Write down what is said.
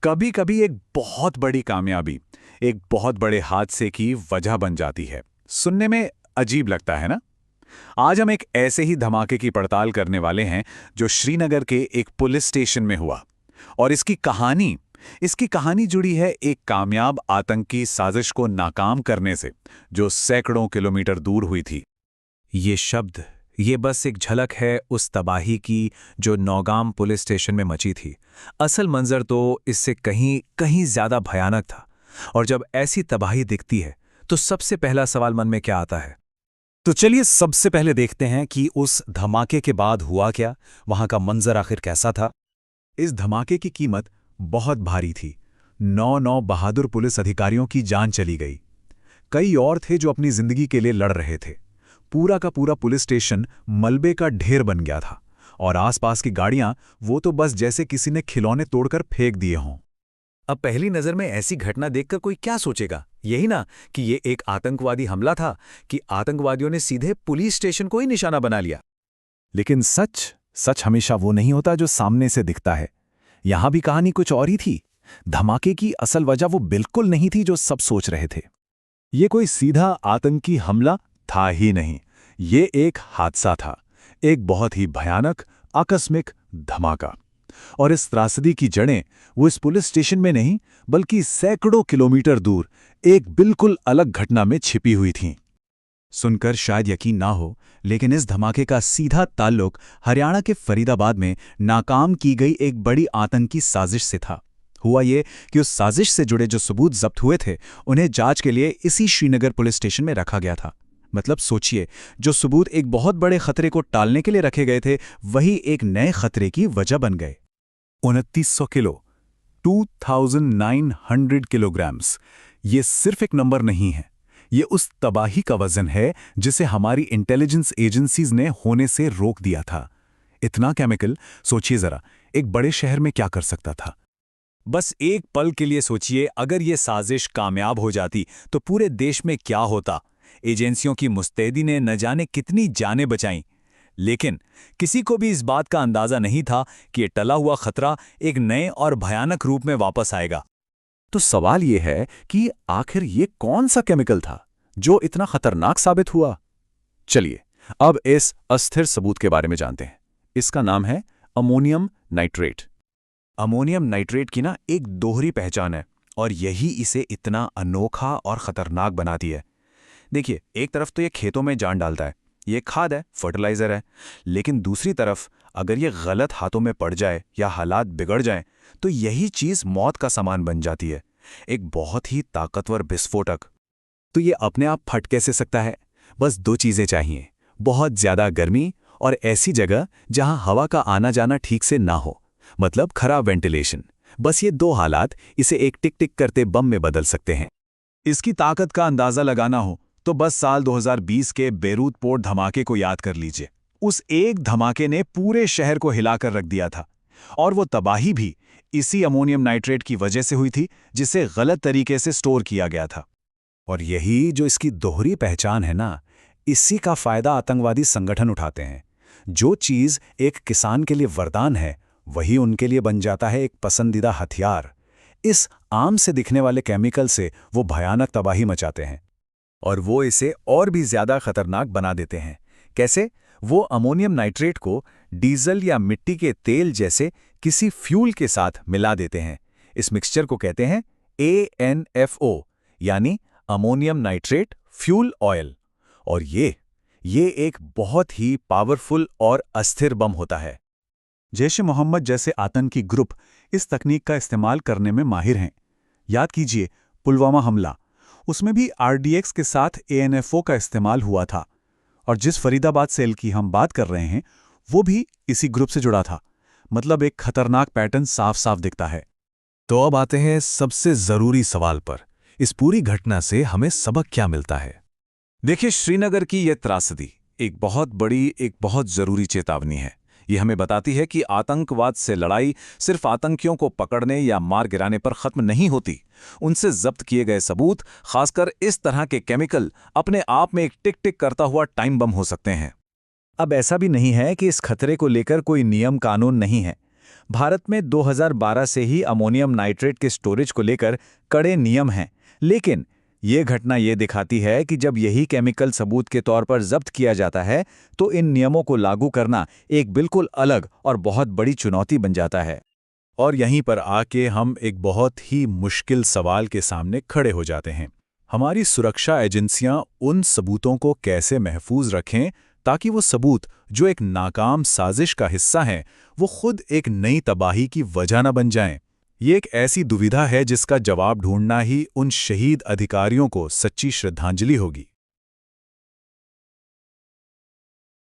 कभी कभी एक बहुत बड़ी कामयाबी एक बहुत बड़े हादसे की वजह बन जाती है। सुनने में अजीब लगता है ना। आज हम एक ऐसे ही धमाके की पड़ताल करने वाले हैं जो श्रीनगर के एक पुलिस स्टेशन में हुआ। और इसकी कहानी जुड़ी है एक कामयाब आतंकी साजिश को नाकाम करने से, जो सैकड़ों किलोमीटर दूर हुई थी। ये शब्द, ये बस एक झलक है उस तबाही की जो नौगाम पुलिस स्टेशन में मची थी। असल मंजर तो इससे कहीं कहीं ज्यादा भयानक था। और जब ऐसी तबाही दिखती है तो सबसे पहला सवाल मन में क्या आता है? तो चलिए सबसे पहले देखते हैं कि उस धमाके के बाद हुआ क्या, वहां का मंजर आखिर कैसा था। इस धमाके की कीमत बहुत भारी थी। 9 बहादुर पुलिस अधिकारियों की जान चली गई। कई और थे जो अपनी जिंदगी के लिए लड़ रहे थे। पूरा का पूरा पुलिस स्टेशन मलबे का ढेर बन गया था, और आसपास की गाड़ियां वो तो बस जैसे किसी ने खिलौने तोड़कर फेंक दिए हों। अब पहली नजर में ऐसी घटना देखकर कोई क्या सोचेगा? यही ना कि ये एक आतंकवादी हमला था, कि आतंकवादियों ने सीधे पुलिस स्टेशन को ही निशाना बना लिया। लेकिन सच सच हमेशा वो नहीं होता जो सामने से दिखता है। यहां भी कहानी कुछ और ही थी। धमाके की असल वजह वो बिल्कुल नहीं थी जो सब सोच रहे थे। ये कोई सीधा आतंकी हमला था ही नहीं, ये एक हादसा था, एक बहुत ही भयानक आकस्मिक धमाका। और इस त्रासदी की जड़ें वो इस पुलिस स्टेशन में नहीं, बल्कि सैकड़ों किलोमीटर दूर एक बिल्कुल अलग घटना में छिपी हुई थीं। सुनकर शायद यकीन ना हो, लेकिन इस धमाके का सीधा ताल्लुक हरियाणा के फरीदाबाद में नाकाम की गई एक बड़ी आतंकी साजिश से था। हुआ ये कि उस साजिश से जुड़े जो सबूत जब्त हुए थे, उन्हें जांच के लिए इसी श्रीनगर पुलिस स्टेशन में रखा गया था। मतलब सोचिए, जो सबूत एक बहुत बड़े खतरे को टालने के लिए रखे गए थे, वही एक नए खतरे की वजह बन गए। 2900 किलो, 2900 किलोग्राम्स, ये सिर्फ एक नंबर नहीं है। ये उस तबाही का वजन है जिसे हमारी इंटेलिजेंस एजेंसीज ने होने से रोक दिया था। इतना केमिकल, सोचिए जरा, एक बड़े शहर में क्या कर सकता था। बस एक पल के लिए सोचिए, अगर ये साजिश कामयाब हो जाती तो पूरे देश में क्या होता। एजेंसियों की मुस्तैदी ने न जाने कितनी जानें बचाईं। लेकिन किसी को भी इस बात का अंदाजा नहीं था कि ये टला हुआ खतरा एक नए और भयानक रूप में वापस आएगा। तो सवाल ये है कि आखिर ये कौन सा केमिकल था जो इतना खतरनाक साबित हुआ। चलिए अब इस अस्थिर सबूत के बारे में जानते हैं। इसका नाम है अमोनियम नाइट्रेट। अमोनियम नाइट्रेट की एक दोहरी पहचान है, और यही इसे इतना अनोखा और खतरनाक बनाती है। देखिए, एक तरफ तो ये खेतों में जान डालता है, ये खाद है, फर्टिलाइजर है। लेकिन दूसरी तरफ अगर ये गलत हाथों में पड़ जाए या हालात बिगड़ जाएं, तो यही चीज मौत का सामान बन जाती है। एक बहुत ही ताकतवर विस्फोटक। तो ये अपने आप फट कैसे सकता है? बस दो चीजें चाहिए, बहुत ज्यादा गर्मी और ऐसी जगह जहां हवा का आना जाना ठीक से ना हो, मतलब खराब वेंटिलेशन। बस ये दो हालात इसे एक टिक टिक करते बम में बदल सकते हैं। इसकी ताकत का अंदाजा लगाना हो तो बस साल 2020 के बेरूत पोर्ट धमाके को याद कर लीजिए। उस एक धमाके ने पूरे शहर को हिलाकर रख दिया था, और वो तबाही भी इसी अमोनियम नाइट्रेट की वजह से हुई थी, जिसे गलत तरीके से स्टोर किया गया था। और यही जो इसकी दोहरी पहचान है ना, इसी का फायदा आतंकवादी संगठन उठाते हैं। जो चीज एक किसान के लिए वरदान है, वही उनके लिए बन जाता है एक पसंदीदा हथियार। इस आम से दिखने वाले केमिकल से वो भयानक तबाही मचाते हैं, और वो इसे और भी ज्यादा खतरनाक बना देते हैं। कैसे? वो अमोनियम नाइट्रेट को डीजल या मिट्टी के तेल जैसे किसी फ्यूल के साथ मिला देते हैं। इस मिक्सचर को कहते हैं ANFO, यानी अमोनियम नाइट्रेट फ्यूल ऑयल। और ये एक बहुत ही पावरफुल और अस्थिर बम होता है। जैश ए मोहम्मद जैसे आतंकी ग्रुप इस तकनीक का इस्तेमाल करने में माहिर हैं। याद कीजिए, पुलवामा हमला, उसमें भी RDX के साथ ANFO का इस्तेमाल हुआ था। और जिस फरीदाबाद सेल की हम बात कर रहे हैं, वो भी इसी ग्रुप से जुड़ा था। मतलब एक खतरनाक पैटर्न साफ साफ दिखता है। तो अब आते हैं सबसे जरूरी सवाल पर। इस पूरी घटना से हमें सबक क्या मिलता है? देखिए, श्रीनगर की यह त्रासदी एक बहुत बड़ी, एक बहुत जरूरी चेतावनी है। ये हमें बताती है कि आतंकवाद से लड़ाई सिर्फ आतंकियों को पकड़ने या मार गिराने पर खत्म नहीं होती। उनसे जब्त किए गए सबूत, खासकर इस तरह के केमिकल, अपने आप में एक टिक टिक करता हुआ टाइम बम हो सकते हैं। अब ऐसा भी नहीं है कि इस खतरे को लेकर कोई नियम कानून नहीं है। भारत में 2012 से ही अमोनियम नाइट्रेट के स्टोरेज को लेकर कड़े नियम हैं, लेकिन ये घटना ये दिखाती है कि जब यही केमिकल सबूत के तौर पर जब्त किया जाता है तो इन नियमों को लागू करना एक बिल्कुल अलग और बहुत बड़ी चुनौती बन जाता है। और यहीं पर आके हम एक बहुत ही मुश्किल सवाल के सामने खड़े हो जाते हैं। हमारी सुरक्षा एजेंसियां उन सबूतों को कैसे महफूज रखें ताकि वो सबूत जो एक नाकाम साजिश का हिस्सा हैं, वो खुद एक नई तबाही की वजह न बन जाएं। ये एक ऐसी दुविधा है जिसका जवाब ढूंढना ही उन शहीद अधिकारियों को सच्ची श्रद्धांजलि होगी।